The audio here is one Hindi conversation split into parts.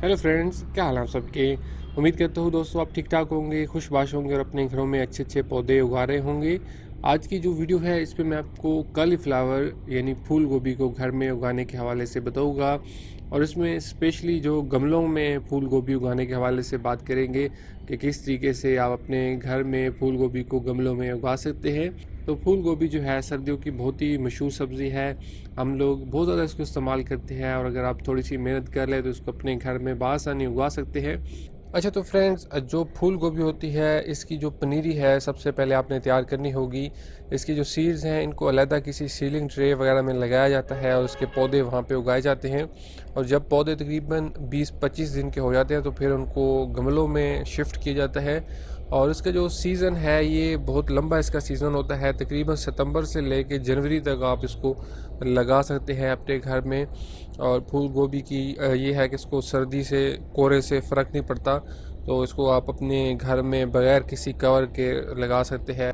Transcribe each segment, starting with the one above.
हेलो फ्रेंड्स, क्या हाल है आप सबके। उम्मीद करता हूँ दोस्तों आप ठीक ठाक होंगे, खुशबाश होंगे और अपने घरों में अच्छे अच्छे पौधे उगा रहे होंगे। आज की जो वीडियो है इस पे मैं आपको कॉलीफ्लावर यानी फूल गोभी को घर में उगाने के हवाले से बताऊँगा और इसमें स्पेशली जो गमलों में फूल गोभी उगाने के हवाले से बात करेंगे कि किस तरीके से आप अपने घर में फूल गोभी को गमलों में उगा सकते हैं। तो फूल गोभी जो है सर्दियों की बहुत ही मशहूर सब्ज़ी है। हम लोग बहुत ज़्यादा इसको इस्तेमाल करते हैं और अगर आप थोड़ी सी मेहनत कर लें तो इसको अपने घर में बआसानी उगा सकते हैं। अच्छा, तो फ्रेंड्स जो फूल गोभी होती है इसकी जो पनीरी है सबसे पहले आपने तैयार करनी होगी। इसकी जो सीड्स हैं इनको अलहदा किसी सीलिंग ट्रे वगैरह में लगाया जाता है और उसके पौधे वहाँ पे उगाए जाते हैं। और जब पौधे तकरीबन 20-25 दिन के हो जाते हैं तो फिर उनको गमलों में शिफ्ट किया जाता है। और इसका जो सीज़न है ये बहुत लंबा इसका सीज़न होता है, तकरीबन सितंबर से लेकर जनवरी तक आप इसको लगा सकते हैं अपने घर में। और फूल गोभी की ये है कि इसको सर्दी से कोहरे से फ़र्क नहीं पड़ता, तो इसको आप अपने घर में बगैर किसी कवर के लगा सकते हैं।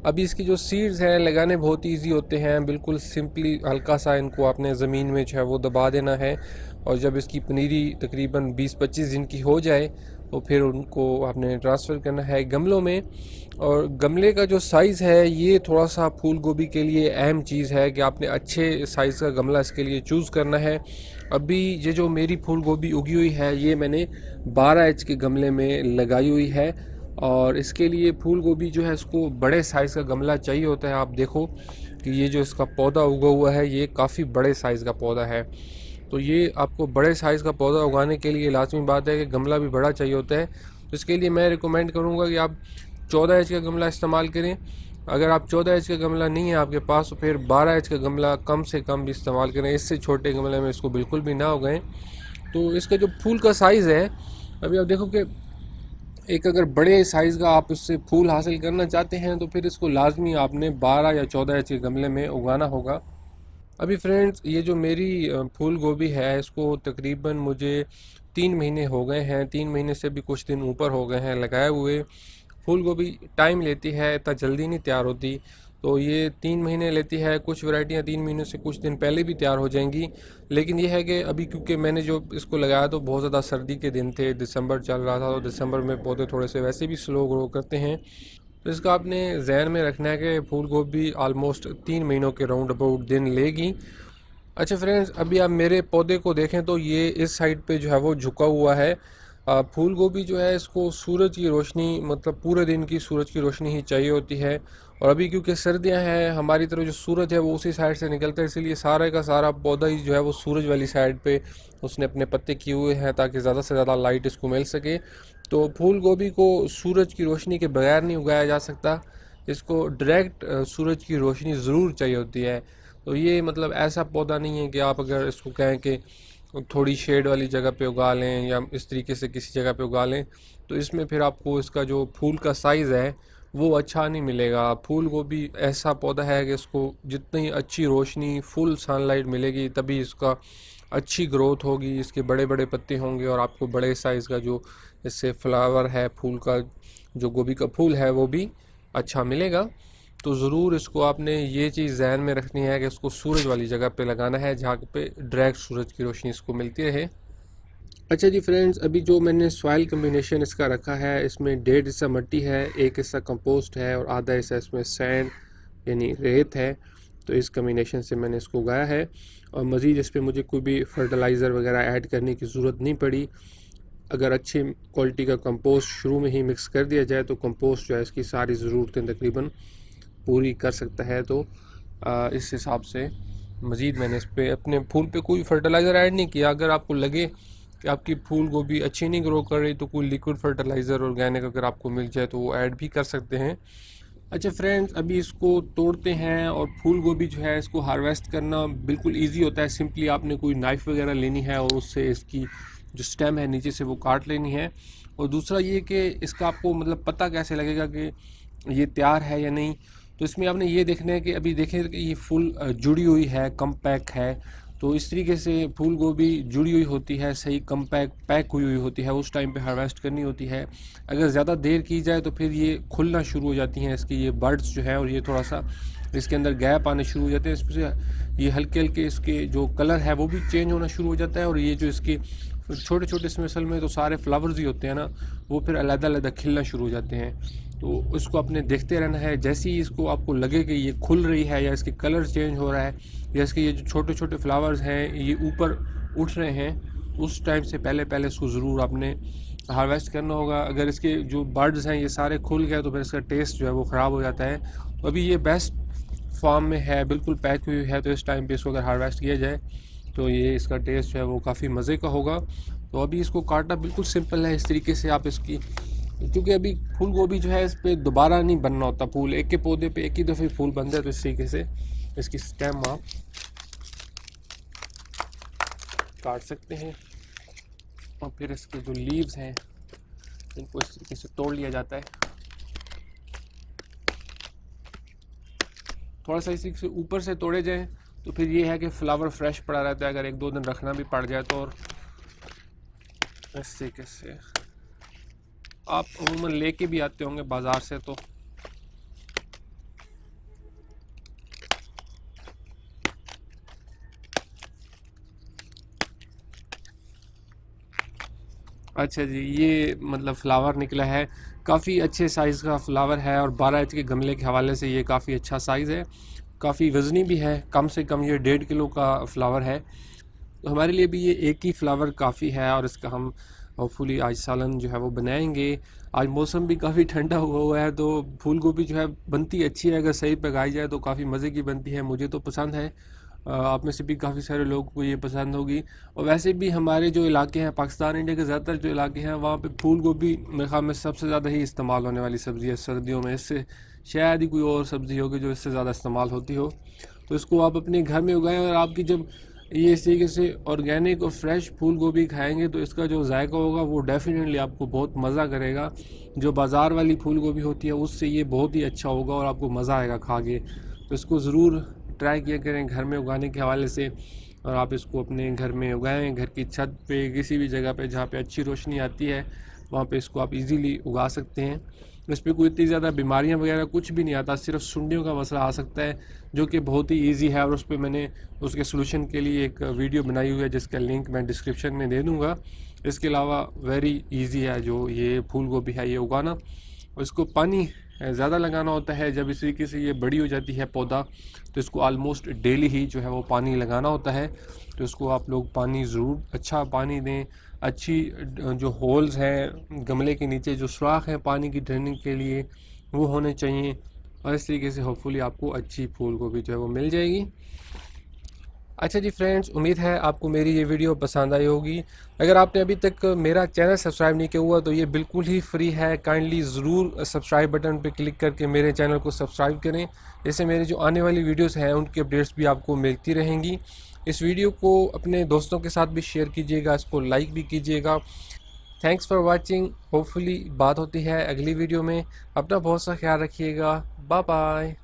अभी इसकी जो सीड्स हैं लगाने बहुत ईजी होते हैं, बिल्कुल सिंपली हल्का सा इनको आपने ज़मीन में जो है वो दबा देना है। और जब इसकी पनीरी तकरीबन 20-25 दिन की हो जाए तो फिर उनको आपने ट्रांसफ़र करना है गमलों में। और गमले का जो साइज़ है ये थोड़ा सा फूल गोभी के लिए अहम चीज़ है कि आपने अच्छे साइज़ का गमला इसके लिए चूज़ करना है। अभी ये जो मेरी फूल गोभी उगी हुई है ये मैंने 12 इंच के गमले में लगाई हुई है। और इसके लिए फूल गोभी जो है इसको बड़े साइज़ का गमला चाहिए होता है। आप देखो कि ये जो इसका पौधा उगा हुआ है ये काफ़ी बड़े साइज़ का पौधा है। तो ये आपको बड़े साइज़ का पौधा उगाने के लिए लाजमी बात है कि गमला भी बड़ा चाहिए होता है। तो इसके लिए मैं रिकमेंड करूँगा कि आप 14 इंच का गमला इस्तेमाल करें। अगर आप 14 इंच का गमला नहीं है आपके पास तो फिर 12 इंच का गमला कम से कम भी इस्तेमाल करें। इससे छोटे गमले में इसको बिल्कुल भी ना उगाएं। तो इसका जो फूल का साइज़ है, अभी आप देखो कि एक अगर बड़े साइज़ का आप इससे फूल हासिल करना चाहते हैं तो फिर इसको लाजमी आपने 12 या 14 इंच के गमले में उगाना होगा। अभी फ्रेंड्स ये जो मेरी फूल गोभी है इसको तकरीबन मुझे 3 महीने हो गए हैं, 3 महीने से भी कुछ दिन ऊपर हो गए हैं लगाए हुए। फूल गोभी टाइम लेती है, इतना जल्दी नहीं तैयार होती, तो ये 3 महीने लेती है। कुछ वैरायटियाँ 3 महीने से कुछ दिन पहले भी तैयार हो जाएंगी। लेकिन ये है कि अभी क्योंकि मैंने जो इसको लगाया तो बहुत ज़्यादा सर्दी के दिन थे, दिसंबर चल रहा था, तो दिसंबर में पौधे थोड़े से वैसे भी स्लो ग्रो करते हैं। तो इसका आपने जहन में रखना है कि फूल गोभी आलमोस्ट 3 महीनों के राउंड अबाउट दिन लेगी। अच्छा फ्रेंड्स, अभी आप मेरे पौधे को देखें तो ये इस साइड पे जो है वो झुका हुआ है। फूल गोभी जो है इसको सूरज की रोशनी, मतलब पूरे दिन की सूरज की रोशनी ही चाहिए होती है। और अभी क्योंकि सर्दियां हैं हमारी तरफ जो सूरज है वो उसी साइड से निकलता है, इसीलिए सारे का सारा पौधा ही जो है वो सूरज वाली साइड पे उसने अपने पत्ते किए हुए हैं ताकि ज़्यादा से ज़्यादा लाइट इसको मिल सके। तो फूल गोभी को सूरज की रोशनी के बगैर नहीं उगाया जा सकता, इसको डायरेक्ट सूरज की रोशनी ज़रूर चाहिए होती है। तो ये मतलब ऐसा पौधा नहीं है कि आप अगर इसको कहें कि थोड़ी शेड वाली जगह पे उगा लें या इस तरीके से किसी जगह पे उगा लें तो इसमें फिर आपको इसका जो फूल का साइज़ है वो अच्छा नहीं मिलेगा। फूल गोभी ऐसा पौधा है कि इसको जितनी अच्छी रोशनी फुल सनलाइट मिलेगी तभी इसका अच्छी ग्रोथ होगी, इसके बड़े बड़े पत्ते होंगे और आपको बड़े साइज़ का जो इससे फ्लावर है, फूल का जो गोभी का फूल है वो भी अच्छा मिलेगा। तो ज़रूर इसको आपने ये चीज़ ज़हन में रखनी है कि इसको सूरज वाली जगह पे लगाना है जहाँ पे डायरेक्ट सूरज की रोशनी इसको मिलती रहे। अच्छा जी फ्रेंड्स, अभी जो मैंने सॉइल कम्बिनेशन इसका रखा है इसमें 1.5 हिस्सा मिट्टी है, 1 हिस्सा कंपोस्ट है और आधा हिस्सा इसमें सैंड यानी रेत है। तो इस कम्बिनेशन से मैंने इसको उगाया है और मज़ीद इस पर मुझे कोई भी फर्टिलाइज़र वगैरह ऐड करने की ज़रूरत नहीं पड़ी। अगर अच्छी क्वालिटी का कंपोस्ट शुरू में ही मिक्स कर दिया जाए तो कंपोस्ट जो है इसकी सारी ज़रूरतें तकरीबन पूरी कर सकता है। तो इस हिसाब से मज़ीद मैंने इस पर अपने फूल पे कोई फर्टिलाइज़र ऐड नहीं किया। अगर आपको लगे कि आपकी फूल गोभी अच्छी नहीं ग्रो कर रही तो कोई लिक्विड फर्टिलाइज़र ऑर्गेनिक अगर आपको मिल जाए तो वो ऐड भी कर सकते हैं। अच्छा फ्रेंड्स, अभी इसको तोड़ते हैं और फूल गोभी जो है इसको हार्वेस्ट करना बिल्कुल इजी होता है। सिंपली आपने कोई नाइफ़ वगैरह लेनी है और उससे इसकी जो स्टेम है नीचे से वो काट लेनी है। और दूसरा ये कि इसका आपको मतलब पता कैसे लगेगा कि ये तैयार है या नहीं, तो इसमें आपने ये देखना है कि अभी देखें कि ये फुल जुड़ी हुई है, कम पैक है। तो इस तरीके से फूल गोभी जुड़ी हुई होती है, सही कम पैक हुई हुई होती है, उस टाइम पे हार्वेस्ट करनी होती है। अगर ज़्यादा देर की जाए तो फिर ये खुलना शुरू हो जाती हैं इसकी ये बर्ड्स जो है, और ये थोड़ा सा इसके अंदर गैप आने शुरू हो जाते हैं। इसमें से ये हल्के हल्के इसके जो कलर है वो भी चेंज होना शुरू हो जाता है और ये जो इसके छोटे छोटे इसमें असल में तो सारे फ्लावर्स ही होते हैं ना, वो फिर अलग-अलग खिलना शुरू हो जाते हैं। तो उसको अपने देखते रहना है। जैसे ही इसको आपको लगे कि ये खुल रही है या इसके कलर चेंज हो रहा है या इसके ये जो छोटे छोटे फ्लावर्स हैं ये ऊपर उठ रहे हैं, उस टाइम से पहले पहले इसको ज़रूर आपने हार्वेस्ट करना होगा। अगर इसके जो बर्ड्स हैं ये सारे खुल गए तो फिर इसका टेस्ट जो है वो ख़राब हो जाता है। तो अभी ये बेस्ट फॉर्म में है, बिल्कुल पैक हुई है, तो इस टाइम पे इसको अगर हार्वेस्ट किया जाए तो ये इसका टेस्ट जो है वो काफ़ी मज़े का होगा। तो अभी इसको काटना बिल्कुल सिंपल है। इस तरीके से आप इसकी, क्योंकि अभी फूल गोभी जो है इस पर दोबारा नहीं बनना होता फूल, एक के पौधे पे एक ही दफ़े फूल बनता है। तो इस तरीके से इसकी स्टेम आप काट सकते हैं और फिर इसके जो लीव्स हैं इनको इस तरीके से तोड़ लिया जाता है। थोड़ा सा इसी से ऊपर से तोड़े जाएं तो फिर ये है कि फ्लावर फ्रेश पड़ा रहता है, अगर 1-2 दिन रखना भी पड़ जाए तो। और इस तरीके से आप अमूमन लेके भी आते होंगे बाज़ार से। तो अच्छा जी, ये मतलब फ्लावर निकला है, काफ़ी अच्छे साइज़ का फ्लावर है और 12 इंच के गमले के हवाले से ये काफ़ी अच्छा साइज़ है, काफ़ी वज़नी भी है। कम से कम ये 1.5 किलो का फ्लावर है। तो हमारे लिए भी ये एक ही फ्लावर काफ़ी है और इसका हम होपफुली आज सालन जो है वो बनाएंगे। आज मौसम भी काफ़ी ठंडा हुआ है तो फूल गोभी जो है बनती अच्छी है, अगर सही पकाई जाए तो काफ़ी मज़े की बनती है। मुझे तो पसंद है, आप में से भी काफ़ी सारे लोगों को ये पसंद होगी। और वैसे भी हमारे जो इलाके हैं पाकिस्तान इंडिया के ज़्यादातर जो इलाके हैं वहाँ पे फूल गोभी मेरे ख्याल में सबसे ज़्यादा ही इस्तेमाल होने वाली सब्ज़ी है सर्दियों में। इससे शायद ही कोई और सब्ज़ी होगी जो इससे ज़्यादा इस्तेमाल होती हो। तो इसको आप अपने घर में उगाएं और आपकी जब ये इस तरीके से ऑर्गेनिक और फ्रेश फूल गोभी खाएंगे तो इसका जो जायका होगा वो डेफिनेटली आपको बहुत मज़ा करेगा। जो बाज़ार वाली फूल गोभी होती है उससे ये बहुत ही अच्छा होगा और आपको मज़ा आएगा खा के। तो इसको ज़रूर ट्राई किया करें घर में उगाने के हवाले से, और आप इसको अपने घर में उगाएं, घर की छत पे किसी भी जगह पे जहाँ पे अच्छी रोशनी आती है वहाँ पे इसको आप इजीली उगा सकते हैं। इस पर कोई इतनी ज़्यादा बीमारियां वगैरह कुछ भी नहीं आता, सिर्फ सुंडियों का मसला आ सकता है जो कि बहुत ही इजी है। और उस पर मैंने उसके सलूशन के लिए एक वीडियो बनाई हुई है जिसका लिंक मैं डिस्क्रिप्शन में दे दूँगा। इसके अलावा वेरी इजी है जो ये फूल गोभी है ये उगाना। और इसको पानी ज़्यादा लगाना होता है। जब इस तरीके से ये बड़ी हो जाती है पौधा तो इसको आलमोस्ट डेली ही जो है वो पानी लगाना होता है। तो इसको आप लोग पानी ज़रूर अच्छा पानी दें। अच्छी जो होल्स हैं गमले के नीचे जो सुराख हैं पानी की ड्रेनिंग के लिए वो होने चाहिए। और इस तरीके से होपफुली आपको अच्छी फूल गोभी जो है वो मिल जाएगी। अच्छा जी फ्रेंड्स, उम्मीद है आपको मेरी ये वीडियो पसंद आई होगी। अगर आपने अभी तक मेरा चैनल सब्सक्राइब नहीं किया हुआ तो ये बिल्कुल ही फ्री है। काइंडली ज़रूर सब्सक्राइब बटन पे क्लिक करके मेरे चैनल को सब्सक्राइब करें। इससे मेरी जो आने वाली वीडियोस हैं उनकी अपडेट्स भी आपको मिलती रहेंगी। इस वीडियो को अपने दोस्तों के साथ भी शेयर कीजिएगा, इसको लाइक भी कीजिएगा। Thanks for watching. होपफुली बात होती है अगली वीडियो में। अपना बहुत सा ख्याल रखिएगा। Bye bye.